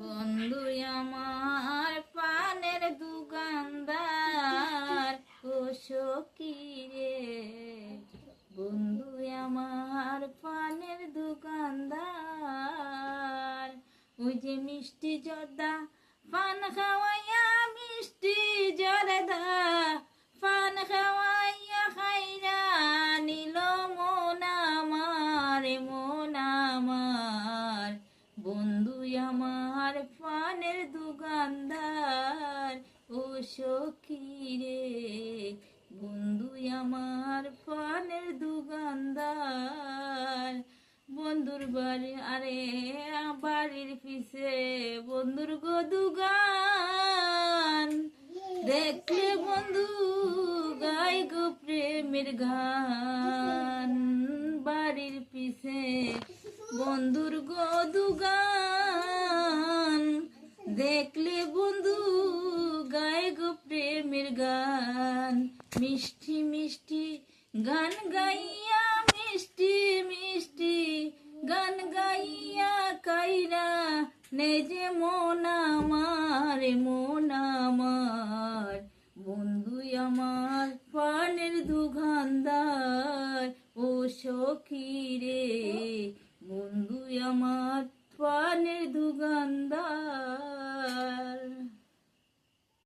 বন্ধু আমার পানের দোকানদার ও সখী রে, বন্ধু আমার পানের দোকানদার। ওই যে মিষ্টি জর্দা পান খাওয়াইয়া, মিষ্টি জর্দা পান খাওয়াইয়া খাইরা নিল মন আমার, মন আমার। বন্ধু আমার পানের দোকানদার ও সখী রে, বন্ধু আমার পানের দোকানদার। বন্ধুর বাড়ি আরে বাড়ির পিছে বন্ধুর গো দোকান, দেখলে বন্ধু গাই গো প্রেমের গান। বাড়ির পিছে বন্ধুর গো দোকান, দেখলে বন্ধু গায় গো প্রেমের গান। মিষ্টি মিষ্টি গান গাইয়া, মিষ্টি মিষ্টি গান গাইয়া কাইরা নে যে মন আমার, মন আমার। বন্ধু আমার পানের দোকানদার ও সখী রে, বন্ধু আমার পানের দোকানদার।